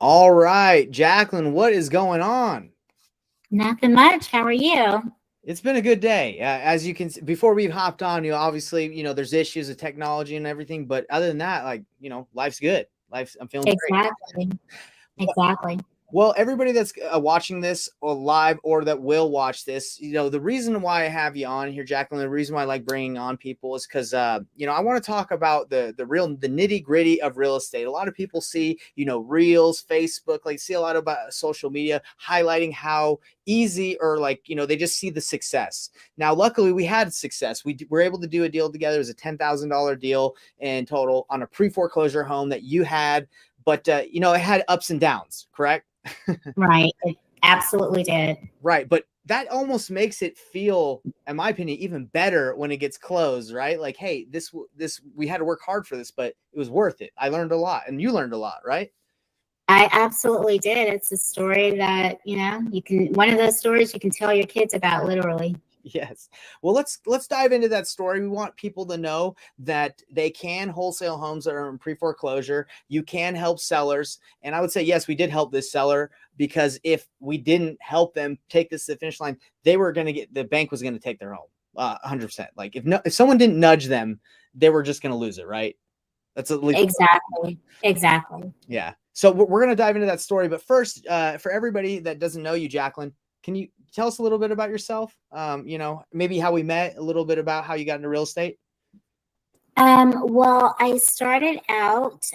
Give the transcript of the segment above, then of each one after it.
All right, Jacquelyn, what is going on? Nothing much. How are you? It's been a good day. As you can see, before we've hopped on, obviously, there's issues with technology and everything, but other than that, like, life's good. I'm feeling great. Exactly. Exactly. Well, everybody that's watching this or live or that will watch this, the reason why I have you on here, Jacquelyn, the reason why I like bringing on people is because, I want to talk about the nitty gritty of real estate. A lot of people see, reels, Facebook, like see a lot about social media highlighting how easy or like, they just see the success. Now, luckily we had success. We were able to do a deal together. It was a $10,000 deal in total on a pre-foreclosure home that you had, but, it had ups and downs, correct? Right. It absolutely did. Right. But that almost makes it feel, in my opinion, even better when it gets closed, right? Like, hey, this, we had to work hard for this, but it was worth it. I learned a lot and you learned a lot, right? I absolutely did. It's a story that, one of those stories you can tell your kids about, literally. Yes. Well, let's dive into that story. We want people to know that they can wholesale homes that are in pre-foreclosure. You can help sellers. And I would say, yes, we did help this seller because if we didn't help them take this to the finish line, the bank was going to take their home 100%. Like if someone didn't nudge them, they were just going to lose it. Right. That's at least Exactly. Exactly. yeah. So we're going to dive into that story. But first, for everybody that doesn't know you, Jacquelyn, can you tell us a little bit about yourself? Maybe how we met, a little bit about how you got into real estate. Well, I started out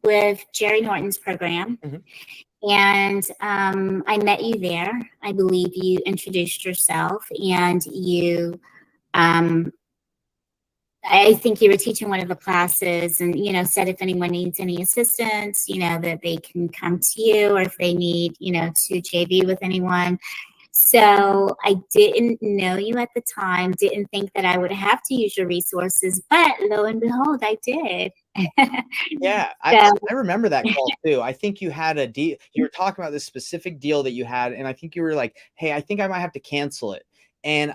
with Jerry Norton's program, and I met you there. I believe you introduced yourself, and I think you were teaching one of the classes and, said if anyone needs any assistance, that they can come to you, or if they need, to JV with anyone. So I didn't know you at the time, didn't think that I would have to use your resources, but lo and behold, I did. Yeah, So, I remember that call too. I think you had a deal. You were talking about this specific deal that you had, and I think you were like, "Hey, I think I might have to cancel it." And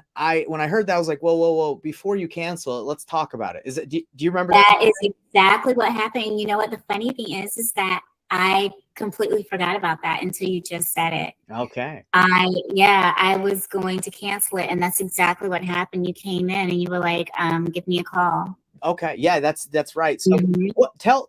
when I heard that, I was like, whoa! Before you cancel it, let's talk about it. Do you remember that? that is exactly what happened. And you know what the funny thing is that I completely forgot about that until you just said it. Okay. I was going to cancel it, and that's exactly what happened. You came in and you were like, give me a call. Okay. Yeah, that's right. So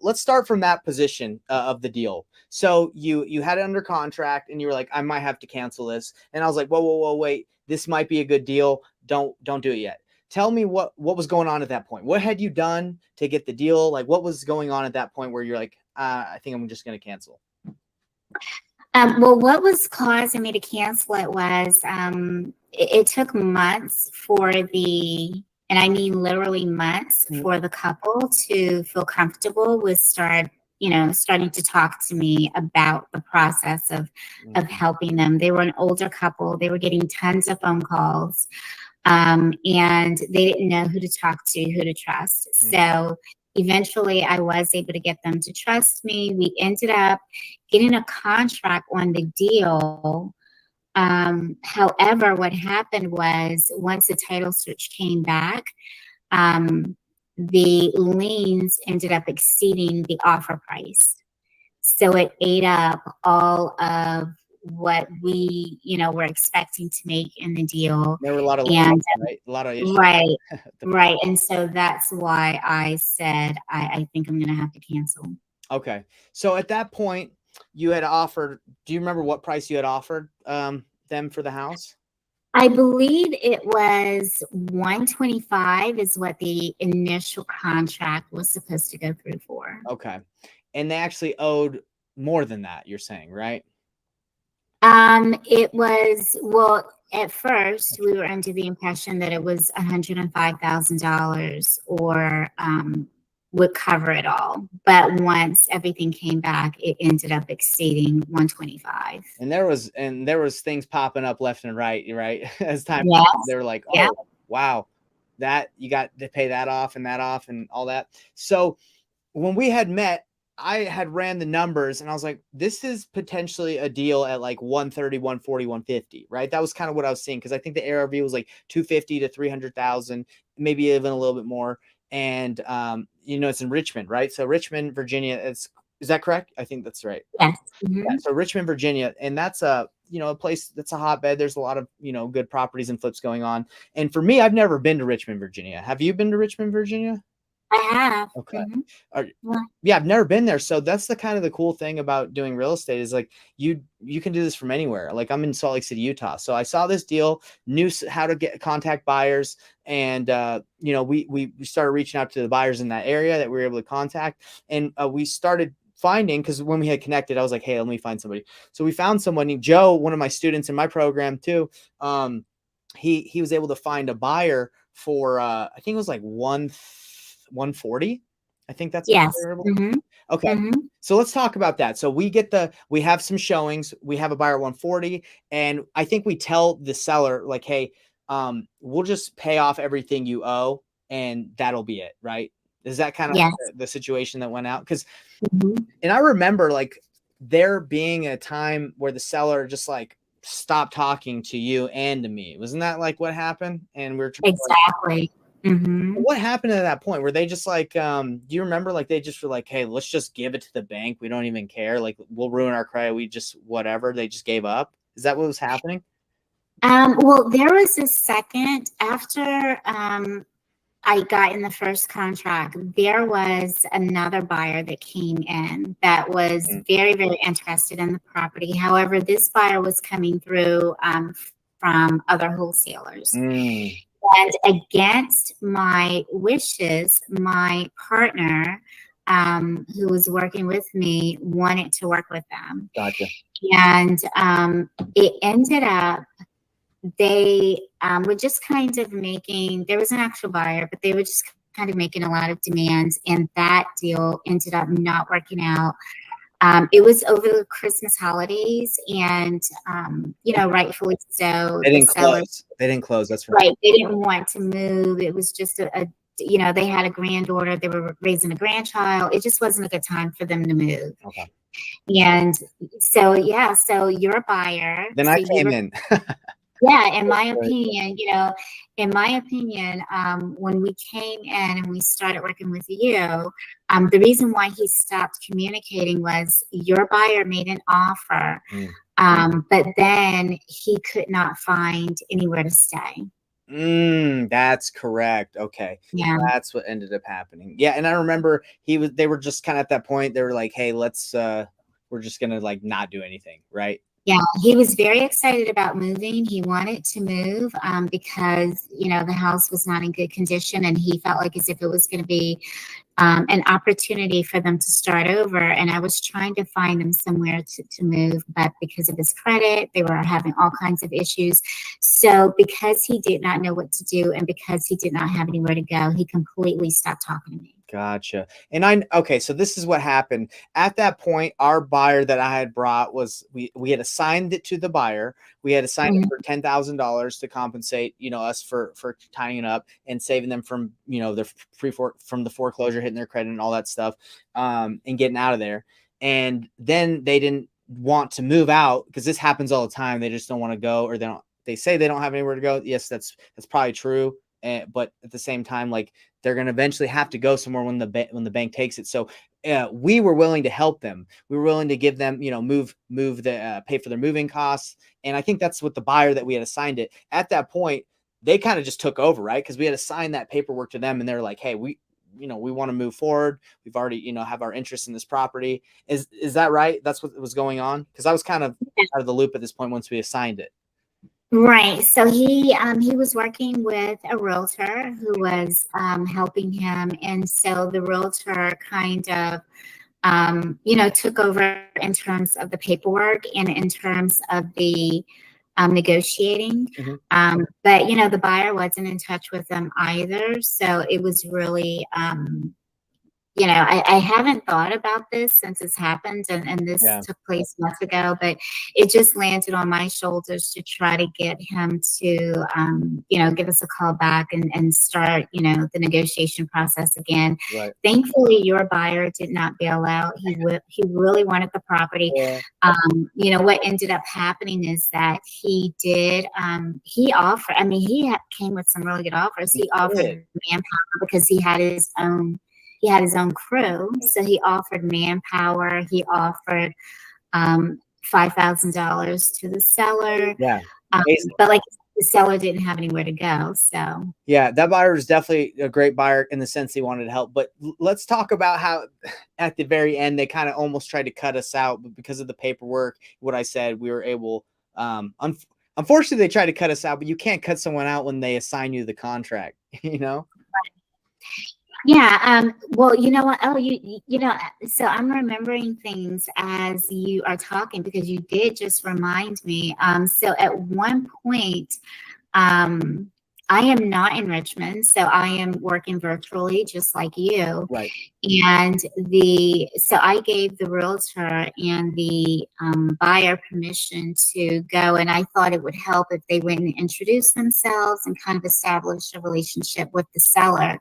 let's start from that position of the deal. So you had it under contract and you were like, I might have to cancel this. And I was like, whoa, wait, this might be a good deal. Don't do it yet. Tell me what was going on at that point. What had you done to get the deal? Like what was going on at that point where you're like, I think I'm just going to cancel. Well, what was causing me to cancel it was it took months and I mean literally months, for the couple to feel comfortable with starting to talk to me about the process of helping them. They were an older couple. They were getting tons of phone calls, and they didn't know who to talk to, who to trust. So eventually I was able to get them to trust me. We ended up getting a contract on the deal. However, what happened was once the title search came back, the liens ended up exceeding the offer price. So it ate up all of what we, were expecting to make in the deal. There were a lot of right? A lot of issues. Right. And so that's why I said I think I'm going to have to cancel. Okay. So at that point, you had offered. Do you remember what price you had offered them for the house? I believe it was 125 is what the initial contract was supposed to go through for. Okay. And they actually owed more than that, you're saying, right? It was, well, at first we were under the impression that it was $105,000 or would cover it all. But once everything came back, it ended up exceeding 125. And there was things popping up left and right, As time Yes. they were like, oh, wow, that you got to pay that off and all that. So when we had met, I had ran the numbers and I was like, this is potentially a deal at like 130, 140, 150, right? That was kind of what I was seeing. Cause I think the ARV was like 250 to 300,000, maybe even a little bit more. And, it's in Richmond, right? So Richmond, Virginia, it's Is that correct? I think that's right. Yes. Yeah, so Richmond, Virginia, and that's a a place that's a hotbed. There's a lot of good properties and flips going on. And for me, I've never been to Richmond, Virginia. Have you been to Richmond, Virginia? I have. Okay. Are, Yeah. yeah, I've never been there. So that's the kind of the cool thing about doing real estate is like you can do this from anywhere. Like I'm in Salt Lake City, Utah. So I saw this deal, knew how to contact buyers, and we started reaching out to the buyers in that area that we were able to contact, and we started finding, because when we had connected, I was like, hey, let me find somebody. So we found someone named Joe, one of my students in my program too. He was able to find a buyer for I think it was like 140. I think that's Yes. okay. So let's talk about that. So we have some showings. We have a buyer at 140, and I think we tell the seller like, hey, we'll just pay off everything you owe, and that'll be it, right? Is that kind of Yes. the situation that went out? Because and I remember like there being a time where the seller just like stopped talking to you and to me. Wasn't that like what happened? And we are exactly. What happened at that point? Were they just like, do you remember like they just were like, hey, let's just give it to the bank. We don't even care. Like we'll ruin our credit. We just whatever. They just gave up. Is that what was happening? Well, there was a second after I got in the first contract, there was another buyer that came in that was very, very interested in the property. However, this buyer was coming through from other wholesalers. And against my wishes, my partner, who was working with me, wanted to work with them. Gotcha. And it ended up they were just kind of making, there was an actual buyer, but they were just kind of making a lot of demands, and that deal ended up not working out. It was over the Christmas holidays, and rightfully so. They didn't close. They didn't close. That's right. They didn't want to move. It was just they had a granddaughter. They were raising a grandchild. It just wasn't a good time for them to move. Okay. And so so you're a buyer. Then I came in. Yeah, in my opinion, when we came in and we started working with you, the reason why he stopped communicating was your buyer made an offer, but then he could not find anywhere to stay. That's correct. Okay. Yeah. That's what ended up happening. Yeah. And I remember they were just kind of at that point, they were like, hey, we're just going to like not do anything. Right. Yeah, he was very excited about moving. He wanted to move because, the house was not in good condition, and he felt like as if it was going to be an opportunity for them to start over. And I was trying to find them somewhere to move, but because of his credit, they were having all kinds of issues. So because he did not know what to do and because he did not have anywhere to go, he completely stopped talking to me. Gotcha. And okay, so this is what happened. At that point, our buyer that I had brought was, we had assigned it to the buyer. We had assigned it for $10,000 to compensate, us for tying it up and saving them from, from the foreclosure, hitting their credit and all that stuff, and getting out of there. And then they didn't want to move out, because this happens all the time. They just don't want to go, or they say they don't have anywhere to go. Yes, that's probably true. But at the same time, like, they're going to eventually have to go somewhere when the bank takes it. So we were willing to help them. We were willing to give them, move the pay for their moving costs. And I think that's what the buyer that we had assigned it at that point, they kind of just took over, right? Because we had assigned that paperwork to them, and they're like, hey, we want to move forward. We've already, have our interest in this property. Is that right? That's what was going on? Because I was kind of out of the loop at this point once we assigned it. Right. So he was working with a realtor who was helping him. And so the realtor kind of, took over in terms of the paperwork and in terms of the negotiating. But, the buyer wasn't in touch with them either. So it was really, I haven't thought about this since it's happened, and this took place months ago, but it just landed on my shoulders to try to get him to, give us a call back and start, the negotiation process again. Right. Thankfully, your buyer did not bail out. He really wanted the property. Yeah. What ended up happening is that he did, he offered, he came with some really good offers. He offered manpower because he had his own he had his own crew. So he offered manpower. He offered $5,000 to the seller. Yeah. But like the seller didn't have anywhere to go. So Yeah, that buyer is definitely a great buyer in the sense he wanted to help. But let's talk about how at the very end they kind of almost tried to cut us out, but because of the paperwork, what I said, we were able. Unfortunately, they tried to cut us out, but you can't cut someone out when they assign you the contract. You know. yeah. Well, you know what? Oh, you know. So I'm remembering things as you are talking because you did just remind me. So at one point, um, I am not in Richmond, so I am working virtually just like you. Right. And so I gave the realtor and the buyer permission to go, and I thought it would help if they went and introduced themselves and kind of established a relationship with the seller.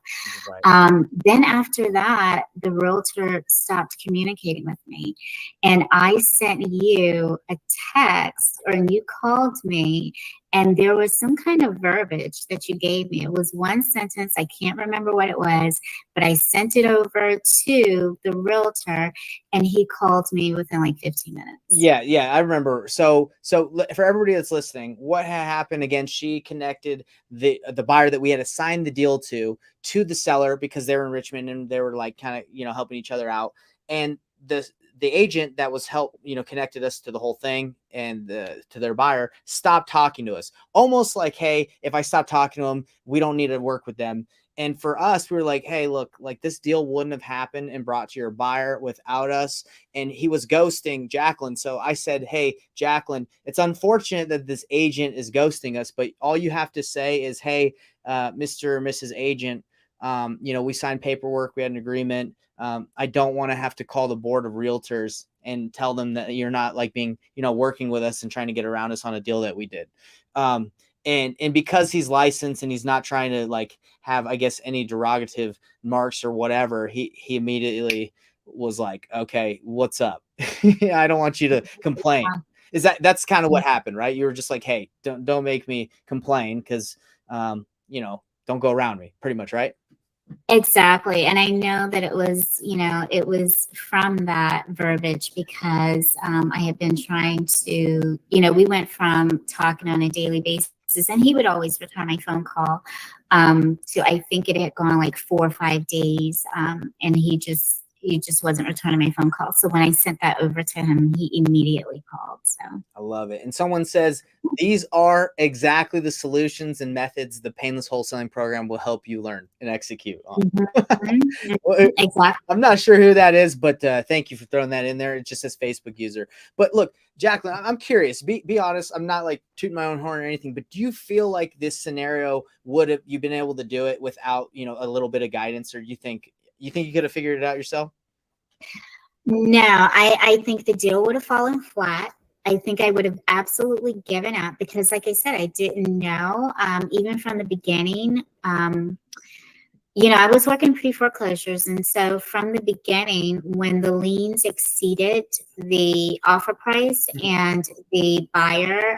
Right. Then after that, the realtor stopped communicating with me, and I sent you a text, or you called me, and there was some kind of verbiage that you gave me. It was one sentence. I can't remember what it was, but I sent it over to the realtor, and he called me within like 15 minutes. Yeah, I remember. So for everybody that's listening, what had happened again? She connected the buyer that we had assigned the deal to the seller because they're in Richmond and they were like kind of helping each other out. And the agent that was connected us to the whole thing and to their buyer stopped talking to us, almost like, hey, if I stop talking to them, we don't need to work with them. And for us, we were like, hey, look, like this deal wouldn't have happened and brought to your buyer without us. And he was ghosting Jacquelyn. So I said, hey, Jacquelyn, it's unfortunate that this agent is ghosting us, but all you have to say is, hey, Mr. or Mrs. Agent, we signed paperwork, we had an agreement. I don't want to have to call the board of realtors and tell them that you're not like being, working with us and trying to get around us on a deal that we did. And because he's licensed and he's not trying to like have, I guess, any derogative marks or whatever, he immediately was like, okay, what's up? I don't want you to complain. That's kind of what happened, right? You were just like, hey, don't make me complain because, don't go around me, pretty much, right? Exactly. And I know that it was from that verbiage because I had been trying to, we went from talking on a daily basis and he would always return my phone call. So I think it had gone like 4 or 5 days and he just wasn't returning my phone call. So when I sent that over to him, he immediately called. So I love it. And someone says, these are exactly the solutions and methods the painless wholesaling program will help you learn and execute on. Exactly. I'm not sure who that is, but thank you for throwing that in there. It just says Facebook user. But look, Jacquelyn, I'm curious. Be honest. I'm not like tooting my own horn or anything, but do you feel like this scenario would have you been able to do it without, a little bit of guidance, or do you think you could have figured it out yourself? No, I think the deal would have fallen flat. I think I would have absolutely given up because, like I said, I didn't know, even from the beginning. I was working pre-foreclosures. And so from the beginning, when the liens exceeded the offer price and the buyer,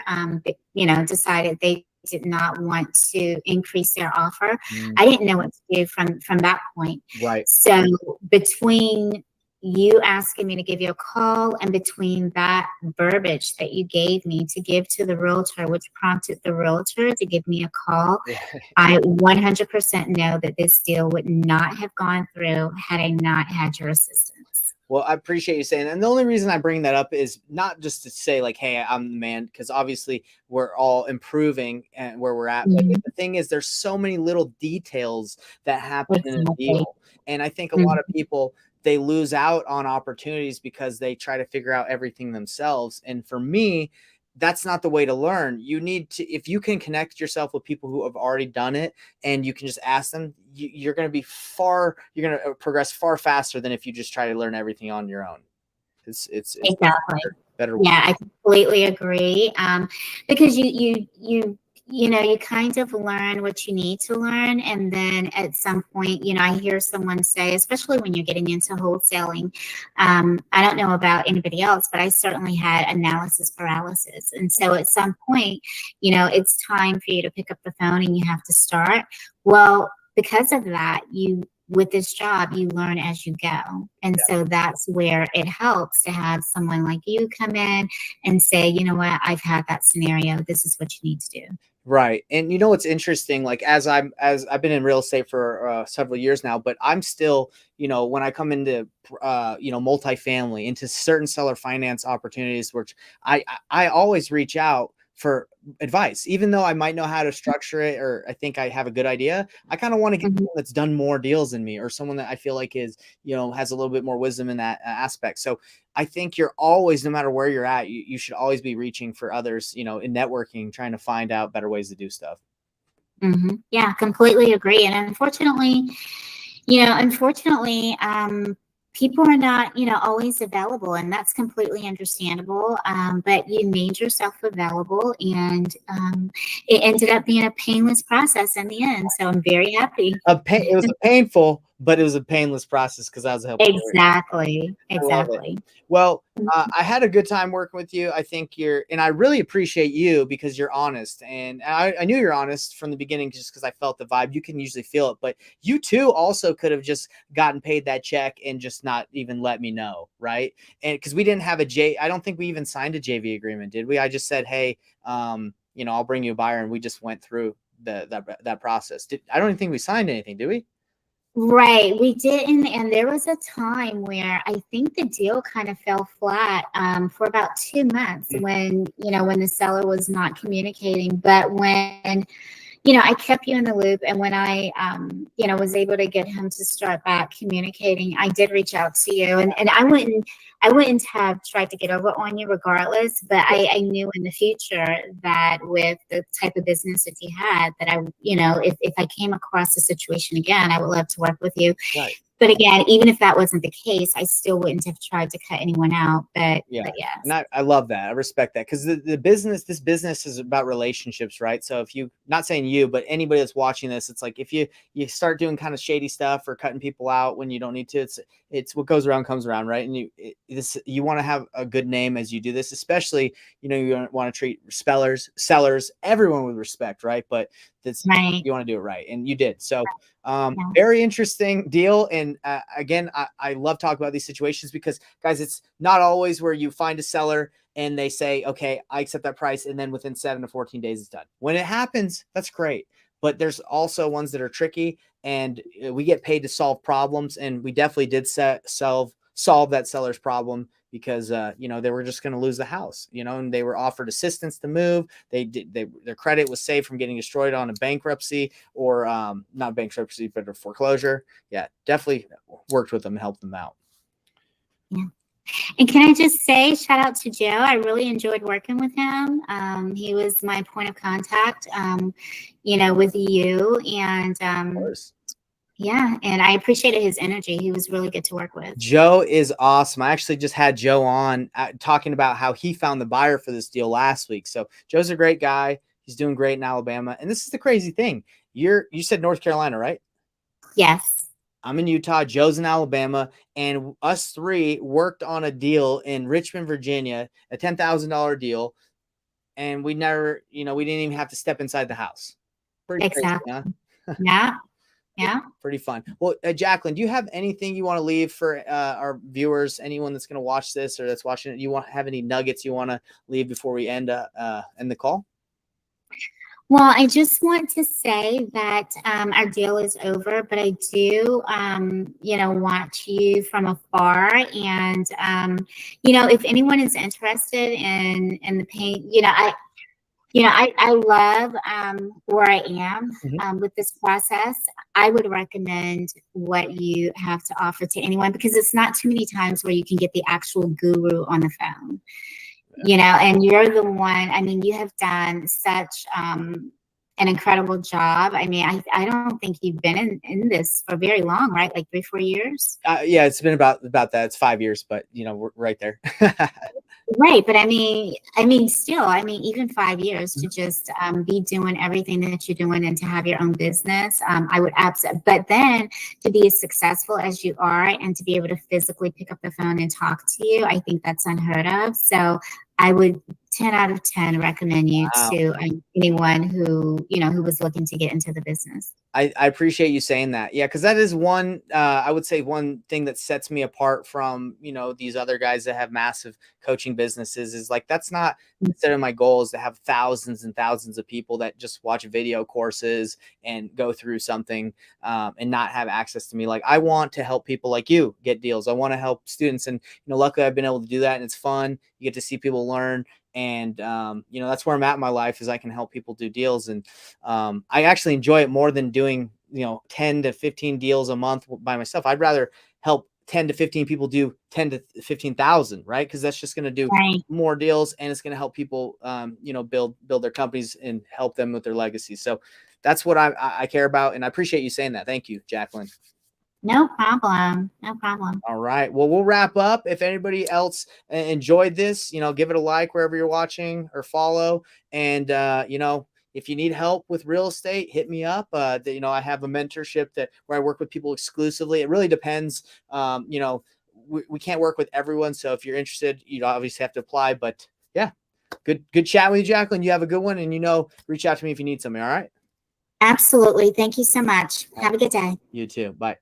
decided they did not want to increase their offer, I didn't know what to do from that point. Right. So between you asking me to give you a call and between that verbiage that you gave me to give to the realtor, which prompted the realtor to give me a call, I 100% know that this deal would not have gone through had I not had your assistance. Well, I appreciate you saying that. And the only reason I bring that up is not just to say like, hey, I'm the man, because obviously we're all improving and where we're at. But the thing is, there's so many little details that happen in a deal. And I think a lot of people, they lose out on opportunities because they try to figure out everything themselves. And for me, that's not the way to learn. You need to, if you can connect yourself with people who have already done it and you can just ask them, you're going to progress far faster than if you just try to learn everything on your own. It's exactly better. Yeah, I completely agree. Because you kind of learn what you need to learn. And then at some point, I hear someone say, especially when you're getting into wholesaling, I don't know about anybody else, but I certainly had analysis paralysis. And so at some point, it's time for you to pick up the phone and you have to start. Well, because of that, you with this job, you learn as you go. And so that's where it helps to have someone like you come in and say, you know what, I've had that scenario. This is what you need to do. Right. And you know what's interesting, like as I've been in real estate for several years now, but I'm still, you know, when I come into you know, multifamily, into certain seller finance opportunities, which I always reach out for advice, even though I might know how to structure it, or I think I have a good idea. I kind of want to get someone that's done more deals than me, or someone that I feel like is, you know, has a little bit more wisdom in that aspect. So I think you're always, no matter where you're at, you should always be reaching for others, you know, in networking, trying to find out better ways to do stuff. Yeah, completely agree. And unfortunately, people are not, always available, and that's completely understandable. But you made yourself available, and it ended up being a painless process in the end. So I'm very happy. It was a painful, but it was a painless process because I was helping. Exactly. I love it. Exactly. Well, I had a good time working with you. I think and I really appreciate you because you're honest. And I knew you're honest from the beginning just because I felt the vibe. You can usually feel it, but you too also could have just gotten paid that check and just not even let me know. Right. And because we didn't have I don't think we even signed a JV agreement, did we? I just said, hey, you know, I'll bring you a buyer. And we just went through that process. I don't even think we signed anything, did we? Right, we didn't, and there was a time where I think the deal kind of fell flat for about 2 months when the seller was not communicating. But when I kept you in the loop, and when I was able to get him to start back communicating, I did reach out to you, and I wouldn't have tried to get over on you regardless, but I knew in the future that with the type of business that you had, that if I came across a situation again, I would love to work with you. Right. But again, even if that wasn't the case, I still wouldn't have tried to cut anyone out. But Yeah. yes. And I love that. I respect that because this business is about relationships, right? So if not saying you, but anybody that's watching this, it's like if you start doing kind of shady stuff or cutting people out when you don't need to, it's what goes around comes around, right? And you want to have a good name as you do this, especially, you want to treat sellers, everyone with respect, right? But Right. you want to do it right, and you did. So very interesting deal. And again, I love talking about these situations because, guys, it's not always where you find a seller and they say, okay, I accept that price, and then within 7 to 14 days it's done. When it happens, that's great. But there's also ones that are tricky, and we get paid to solve problems, and we definitely did solve that seller's problem because they were just going to lose the house, and they were offered assistance to move. Their credit was saved from getting destroyed on a bankruptcy, or not bankruptcy, but a foreclosure. Yeah, definitely worked with them and helped them out. Yeah. And can I just say, shout out to Joe. I really enjoyed working with him. He was my point of contact, with you. And yeah, and I appreciated his energy. He was really good to work with. Joe is awesome. I actually just had Joe on talking about how he found the buyer for this deal last week. So Joe's a great guy. He's doing great in Alabama. And this is the crazy thing. You said North Carolina, right? Yes. I'm in Utah. Joe's in Alabama. And us three worked on a deal in Richmond, Virginia, a $10,000 deal. And we never, we didn't even have to step inside the house. Pretty exactly. crazy, huh? Yeah. Yeah. Pretty fun. Well, Jacquelyn, do you have anything you want to leave for our viewers, anyone that's going to watch this or that's watching it? You have any nuggets you want to leave before we end the call? Well, I just want to say that our deal is over, but I do, watch you from afar. And, if anyone is interested in the paint, I love where I am with this process. I would recommend what you have to offer to anyone, because it's not too many times where you can get the actual guru on the phone. And you're the one. I mean, you have done such an incredible job. I mean, I don't think you've been in this for very long, right? Like 3-4 years. Yeah, it's been about that. It's 5 years, but we're right there. Right. But I mean, still, even 5 years to just be doing everything that you're doing and to have your own business. I would absolutely, but then to be as successful as you are and to be able to physically pick up the phone and talk to you, I think that's unheard of. So I would 10 out of 10 recommend you Wow. to anyone who, who was looking to get into the business. I appreciate you saying that. Yeah, because that is one, I would say one thing that sets me apart from, these other guys that have massive coaching businesses is like, that's not considered my goal, is to have thousands and thousands of people that just watch video courses and go through something and not have access to me. Like, I want to help people like you get deals. I want to help students. And, luckily I've been able to do that, and it's fun. You get to see people learn. And, that's where I'm at in my life, is I can help people do deals. And I actually enjoy it more than doing, 10 to 15 deals a month by myself. I'd rather help 10 to 15 people do 10 to 15,000, right? Because that's just going to do more deals, and it's going to help people, build their companies and help them with their legacy. So that's what I care about. And I appreciate you saying that. Thank you, Jacquelyn. No problem. No problem. All right. Well, we'll wrap up. If anybody else enjoyed this, give it a like wherever you're watching, or follow. And, if you need help with real estate, hit me up. I have a mentorship where I work with people exclusively. It really depends. We can't work with everyone. So if you're interested, you obviously have to apply. But yeah, good chat with you, Jacquelyn. You have a good one. And, reach out to me if you need something. All right. Absolutely. Thank you so much. Have a good day. You too. Bye.